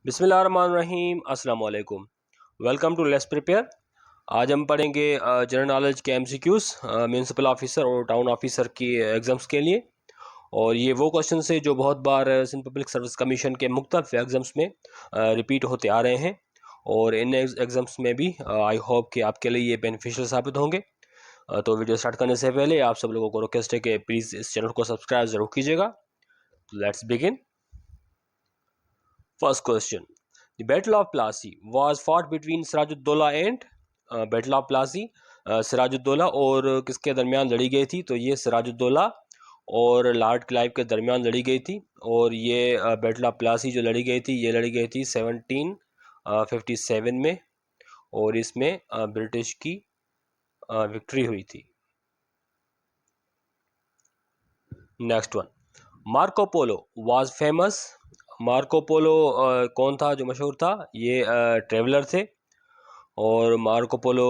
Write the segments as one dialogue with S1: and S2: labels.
S1: बिस्मिल्लाहिर्रहमानिर्रहीम अस्सलाम वालेकुम। Welcome to let's prepare. आज हम पढ़ेंगे जनरल नॉलेज के एमसीक्यूज़ म्यूनसिपल ऑफिसर और टाउन ऑफिसर की एग्ज़ाम्स के लिए। और ये वो क्वेश्चन है जो बहुत बार सिंध पब्लिक सर्विस कमीशन के मुख्तलिफ एग्ज़ाम्स में रिपीट होते आ रहे हैं। और इन एग्ज़ाम्स में भी आई होप कि आपके लिए ये बेनिफिशियल साबित होंगे। तो वीडियो स्टार्ट करने से पहले आप सब लोगों को रिक्वेस्ट है कि प्लीज़ इस चैनल को सब्सक्राइब ज़रूर कीजिएगा। Let's begin. First question. The Battle of Plassey was fought between Sirajuddaula and battle of Plassey Sirajuddaula और किसके दरमियान लड़ी गई थी? तो ये सिराजुद्दौला और लॉर्ड क्लाइव के दरमियान लड़ी गई थी। और ये बैटल ऑफ प्लासी जो लड़ी गई थी ये लड़ी गई थी 1757 में। और इसमें ब्रिटिश की विक्ट्री हुई थी। Next one. Marco Polo was famous. Marco Polo कौन था जो मशहूर था? ये ट्रेवलर थे। और मार्को पोलो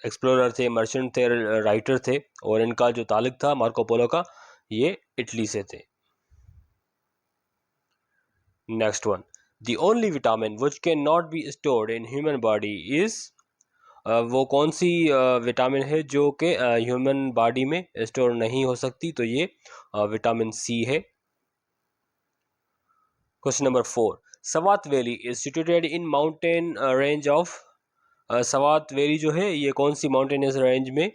S1: एक्सप्लोरर थे, मर्चेंट थे, राइटर थे। और इनका जो ताल्लुक था मार्को पोलो का ये इटली से थे। Next one. The only vitamin which can not be stored in human body is, वो कौन सी विटामिन है जो कि ह्यूमन बॉडी में स्टोर नहीं हो सकती? तो ये विटामिन सी है। Question number 4। Swat valley is situated in mountain range of, Swat valley जो है ये कौन सी माउंटेनियस रेंज में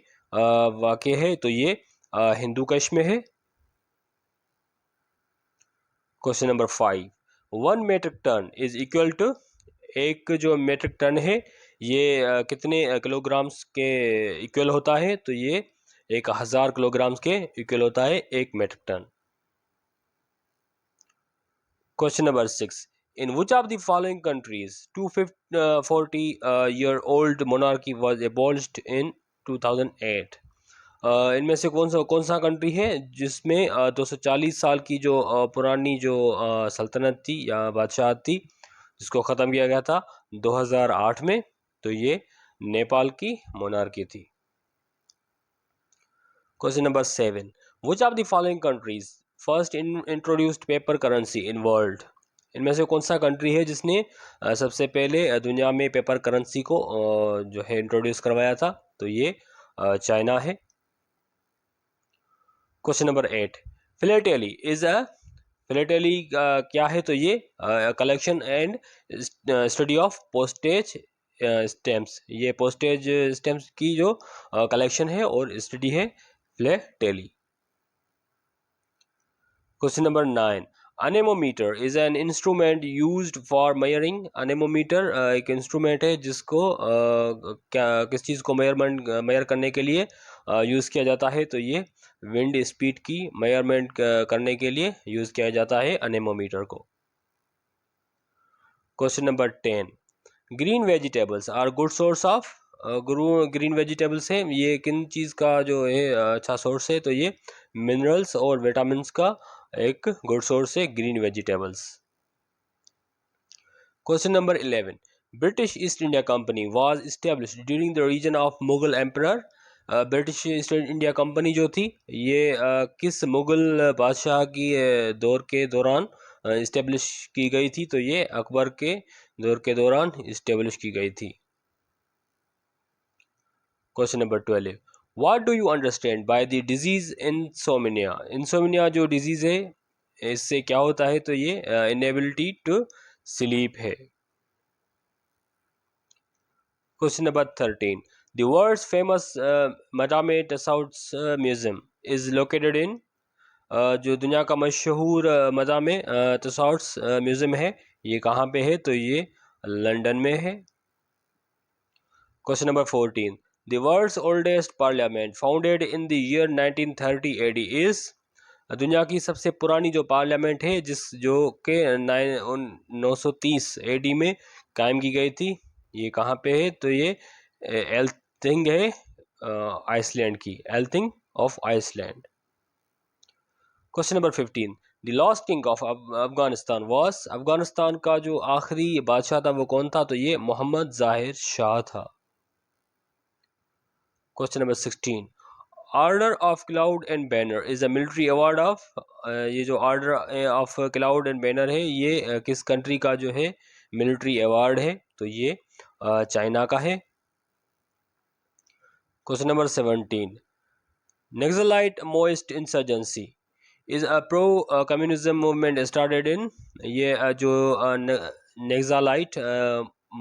S1: वाक़ है? तो ये हिंदू कश में है। Question number 5। 1 metric ton is equal to, एक जो मेट्रिक टन है ये कितने किलोग्राम्स के इक्वल होता है? तो ये 1000 किलोग्राम्स के इक्वल होता है एक metric ton. Question number 6. In which of the following countries 240-year-old monarchy was abolished in 2008? इनमें से कौन सा कंट्री है जिसमें 240 साल की जो पुरानी जो सल्तनत थी या बादशाहत थी जिसको ख़त्म किया गया था 2008 में? तो ये नेपाल की मोनार्की थी। Question number 7। Which of the following countries first introduced paper currency in world? इनमें से कौन सा कंट्री है जिसने सबसे पहले दुनिया में पेपर करेंसी को जो है इंट्रोड्यूस करवाया था? तो ये चाइना है। Question number 8। Philately is a, philately क्या है? तो ये collection and study of postage stamps, ये पोस्टेज स्टैम्प्स की जो कलेक्शन है और स्टडी है philately. Question number 9। Anemometer is an instrument used for measuring. Anemometer एक इंस्ट्रूमेंट है जिसको क्या किस चीज़ को मेयर करने के लिए यूज़ किया जाता है? तो ये विंड स्पीड की मेयरमेंट करने के लिए यूज़ किया जाता है अनेमोमीटर को। Question number 10। Green vegetables are good source of, green vegetables है ये किन चीज़ का जो है अच्छा सोर्स है? तो ये मिनरल्स और विटामिन्स का एक गुड सोर्स है green vegetables. Question number 11। British East India company was established during the reign of Mughal emperor. British East India company जो थी ये किस मुगल बादशाह की दौर के दौरान इस्टेब्लिश की गई थी? तो ये अकबर के दौर के दौरान इस्टेब्लिश की गई थी। Question number 12। What do you understand by the disease insomnia? Insomnia जो डिजीज है इससे क्या होता है? तो ये इनेबिलिटी टू स्लीप है। Question number 13। The world's famous Madame Tussauds museum is located in, जो दुनिया का मशहूर मदामे टसाउड्स म्यूजियम है ये कहाँ पे है? तो ये लंदन में है। Question number 14। The world's oldest parliament founded in the year 1930 AD is, दुनिया की सबसे पुरानी जो पार्लियामेंट है जिस जो के 930 AD में कायम की गई थी ये कहाँ पे है? तो ये एल्थिंग है आइसलैंड की, Althing of Iceland. Question number 15। The last king of Afghanistan was, Afghanistan का जो आखिरी बादशाह था वो कौन था? तो ये मोहम्मद जाहिर शाह था। Question number 16। Order of cloud and banner is a military award of, ये जो order of cloud and banner है ये किस कंट्री का जो है मिलिट्री अवार्ड है? तो ये चाइना का है। Question number 17, Naxalite Maoist insurgency is a pro-communism movement started in, ये जो Naxalite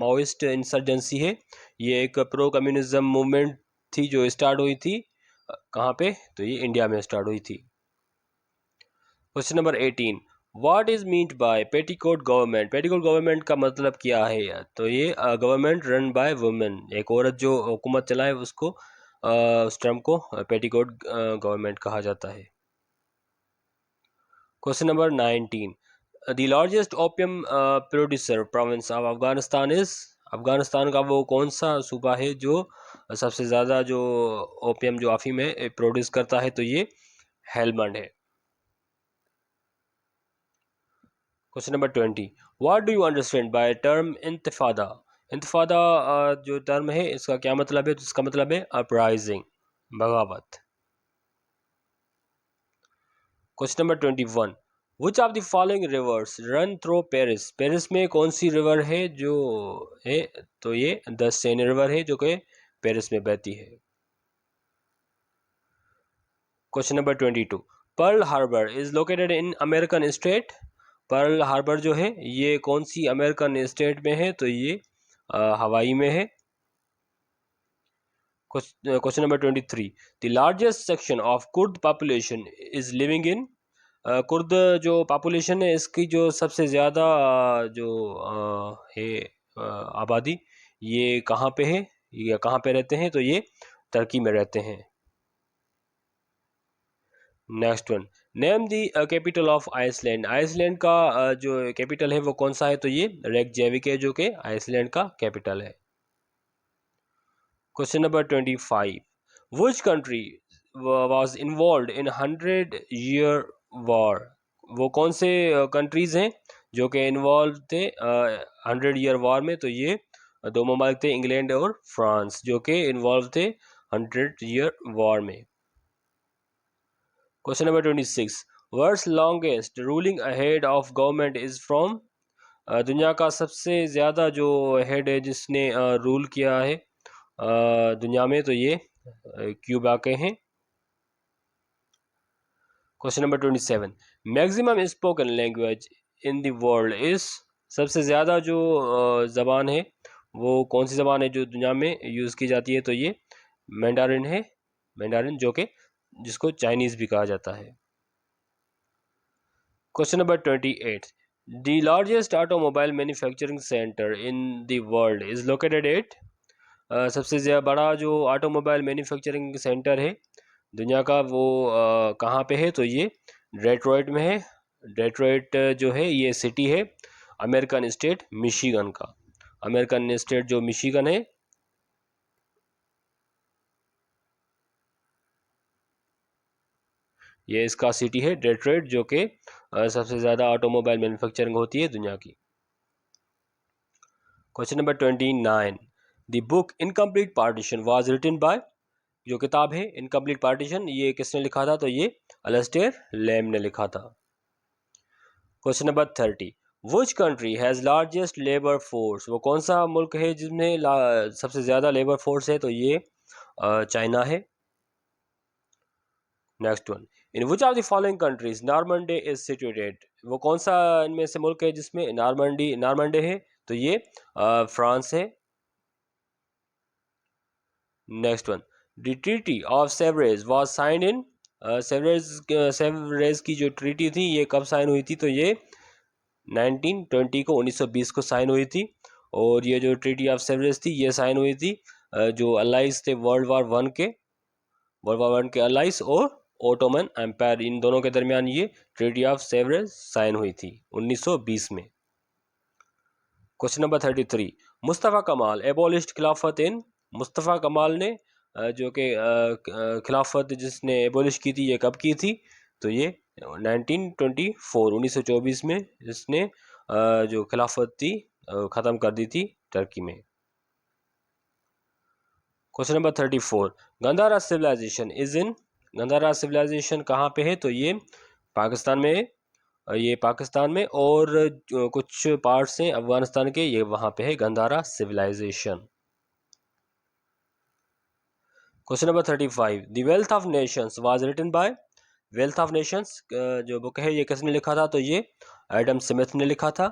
S1: Maoist insurgency है ये एक प्रो कम्युनिज्म मूवमेंट थी जो स्टार्ट हुई थी कहाँ पे? तो ये इंडिया में स्टार्ट हुई थी। Question number 18, what is meant by petticoat government? Petticoat government का मतलब क्या है? तो ये गवर्नमेंट रन बाय वुमेन, एक औरत जो हुकूमत चलाए उसको उस टर्म को पेटीकोट गवर्नमेंट कहा जाता है। Question number 19, the largest opium producer province of Afghanistan is, Afghanistan का वो कौन सा सूबा है जो सबसे ज़्यादा जो ओपियम जो अफीम है प्रोड्यूस करता है? तो ये हेलमंड है। Question number 20, what do you understand by term intifada? Intifada जो टर्म है इसका क्या मतलब है? तो इसका मतलब है अपराइजिंग, बगावत। Question number 21, which of the following rivers run through Paris? Paris में कौन सी रिवर है जो है? तो ये द सेन रिवर है जो कि पेरिस में बहती है। Question number 22, Pearl Harbor is located in American state? Pearl Harbor जो है ये कौन सी अमेरिकन स्टेट में है? तो ये हवाई में है। Question number 23, the largest section of Kurd population is living in, Kurd जो पॉपुलेशन है इसकी जो सबसे ज़्यादा जो है आबादी ये कहाँ पे है या कहाँ पे रहते हैं? तो ये तुर्की में रहते हैं। Next one, name the capital of Iceland? Iceland का जो कैपिटल है वो कौन सा है? तो ये रेकजेविक है जो कि आइसलैंड का कैपिटल है। Question number 25, which country was involve in 100 year war? वो कौन से कंट्रीज हैं जो कि इन्वॉल्व थे 100 ईयर वॉर में? तो ये दो ममालिक थे, इंग्लैंड और फ्रांस, जो कि इन्वॉल्व थे 100 ईयर वॉर में। Question number 26, world's longest ruling head of government is from, दुनिया का सबसे ज़्यादा जो हेड है जिसने रूल किया है दुनिया में, तो ये क्यूबा के हैं। Question number 27, maximum spoken language in the world is, सबसे ज़्यादा जो ज़बान है वो कौन सी ज़बान है जो दुनिया में यूज़ की जाती है? तो ये मैंडारिन है, मैंडारिन जो कि जिसको चाइनीज़ भी कहा जाता है। Question number 28, the largest automobile manufacturing centre in the world is located at, सबसे ज़्यादा बड़ा जो ऑटोमोबाइल मैन्युफैक्चरिंग सेंटर है दुनिया का वो कहाँ पे है? तो ये डेट्रॉइट में है। डेट्रॉइट जो है ये सिटी है अमेरिकन स्टेट मिशिगन का, अमेरिकन स्टेट जो मिशिगन है ये इसका सिटी है डेट्रॉइट जो कि सबसे ज़्यादा ऑटोमोबाइल मैन्युफैक्चरिंग होती है दुनिया की। Question number 29, the book incomplete partition was written by, जो किताब है इनकम्प्लीट पार्टीशन ये किसने लिखा था? तो ये अलेस्टेयर लैम ने लिखा था। Question number 30, which country has largest labour force? वो कौन सा मुल्क है जिसमें सबसे ज़्यादा लेबर फोर्स है? तो ये चाइना है। Next one, in which of the following countries Normandy is situated? वो कौन सा इनमें से मुल्क है जिसमें नॉर्मंडी है? तो ये फ्रांस है। Next one, the treaty of sewerage was signed in, sewerage की जो ट्रीटी थी ये कब साइन हुई थी? तो ये 1920 को 1920 को साइन हुई थी। और ये जो ट्रीटी ऑफ सेवरेज थी ये साइन हुई थी जो अलाइज थे वर्ल्ड वार 1 के अलाइज और ओटोमन एम्पायर, इन दोनों के दरमियान ये ट्रीटी ऑफ सेवरेज साइन हुई थी 1920 में। क्वेश्चन नंबर 33, मुस्तफ़ा कमाल एबोलिश्ड खिलाफत इन, मुस्तफ़ा कमाल ने जो कि खिलाफत जिसने एबोलिश की थी ये कब की थी? तो ये 1924 में इसने जो खिलाफत थी ख़त्म कर दी थी टर्की में। Question number 34, Gandhara civilization is in, Gandhara civilization कहाँ पे है? तो ये पाकिस्तान में है। ये पाकिस्तान में, और जो कुछ पार्ट्स हैं अफगानिस्तान के, ये वहाँ पे है Gandhara civilization. Question number 35, the wealth of nations was written by. Wealth of nations जो बुक है ये किसने लिखा था? तो ये एडम स्मिथ ने लिखा था।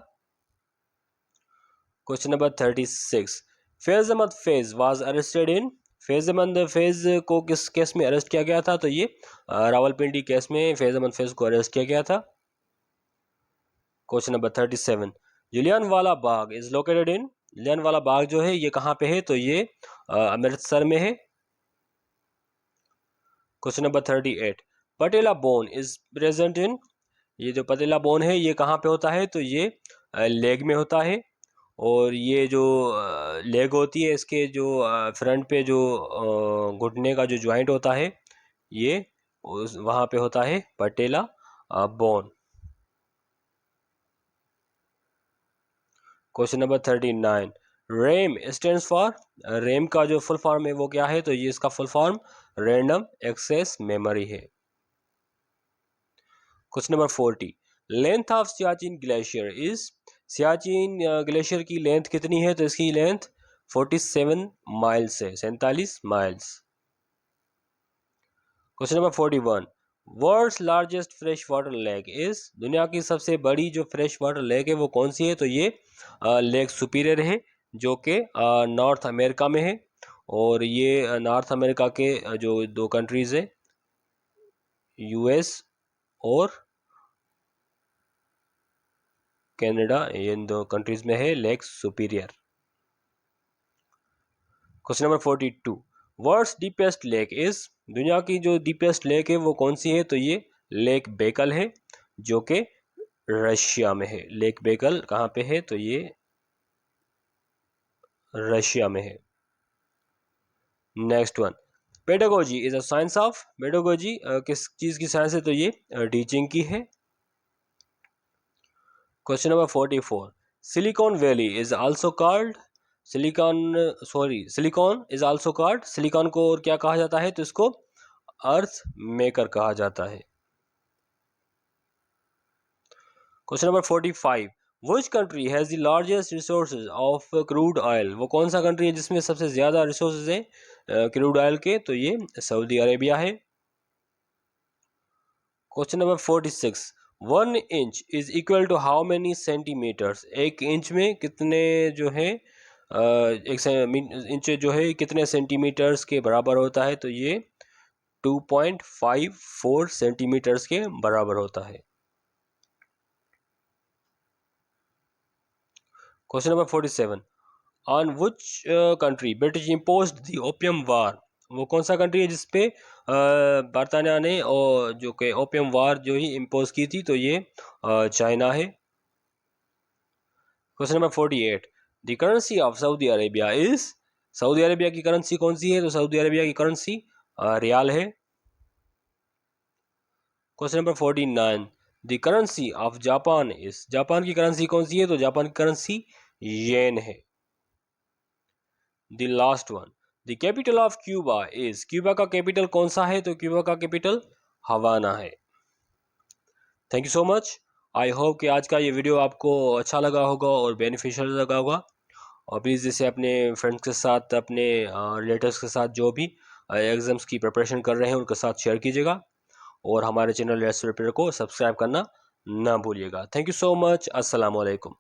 S1: Question number 36, Faiz Ahmad Faiz was arrested in. Faiz Ahmad Faiz को किस केस में अरेस्ट किया गया था? तो ये रावलपिंडी केस में फैज अहमद फैज को अरेस्ट किया गया था। Question number 37, Jallianwala Bagh is located in. Jallianwala Bagh जो है ये कहाँ पे है? तो ये अमृतसर में है। Question number 38, patella bone is present in. ये जो पटेला बोन है ये कहाँ पे होता है? तो ये लेग में होता है। और ये जो लेग होती है, इसके जो फ्रंट पे जो घुटने का जो जॉइंट होता है, ये वहाँ पे होता है patella bone. Question number 39, REM stands for. REM का जो फुल फॉर्म है वो क्या है? तो ये इसका full form random access memory है। Question number 40, length of Siachen glacier is. Siachen glacier की लेंथ कितनी है? तो इसकी लेंथ 47 माइल्स है, 47 miles. Question number 41, world's largest fresh water lake is. दुनिया की सबसे बड़ी जो फ्रेश वाटर लेक है वो कौन सी है? तो ये लेक सुपीरियर है, जो कि नॉर्थ अमेरिका में है। और ये नॉर्थ अमेरिका के जो दो कंट्रीज है, यूएस और कनाडा, इन दो कंट्रीज में है Lake Superior. Question number 42, world's deepest lake is. दुनिया की जो डीपेस्ट लेक है वो कौन सी है? तो ये लेक बेकल है, जो कि रशिया में है। लेक बेकल कहाँ पे है? तो ये रशिया में है। Next one, pedagogy is a science of. Pedagogy किस चीज की साइंस है? तो ये टीचिंग की है। Question number 44, silicon valley is also called. Silicon is also called. Silicon को और क्या कहा जाता है? तो इसको अर्थ मेकर कहा जाता है। Question number 45, which country has the largest resources of crude oil. वो कौन सा कंट्री है जिसमें सबसे ज्यादा रिसोर्सेज हैं क्रूड ऑयल के? तो ये सऊदी अरेबिया है। Question number 46, 1 inch is equal to how many centimetres. एक इंच में कितने जो है एक इंच जो है कितने सेंटीमीटर्स के बराबर होता है? तो ये 2.54 सेंटीमीटर्स के बराबर होता है। Question number 47, on which country British imposed the opium war. वो कौन सा कंट्री है जिसपे बरतानिया ने और जो कि ओपियम वार जो ही इम्पोज की थी? तो ये चाइना है। Question number 48, the currency of Saudi Arabia is. Saudi Arabia की करेंसी कौन सी है? तो सऊदी अरेबिया की करेंसी रियाल है। Question number 49, the currency of Japan is. Japan की करेंसी कौन सी है? तो जापान की करेंसी येन है। The last one, the capital of Cuba is. Cuba का कैपिटल कौन सा है? तो क्यूबा का कैपिटल हवाना है। Thank you so much. I hope कि आज का ये वीडियो आपको अच्छा लगा होगा और बेनिफिशियल लगा होगा। और प्लीज़ इसे अपने फ्रेंड्स के साथ, अपने रिलेटिव्स के साथ, जो भी एग्ज़ाम्स की प्रिपरेशन कर रहे हैं उनके साथ शेयर कीजिएगा। और हमारे चैनल लेट्स प्रिपेयर को सब्सक्राइब करना ना भूलिएगा। Thank you so much. अस्सलाम वालेकुम।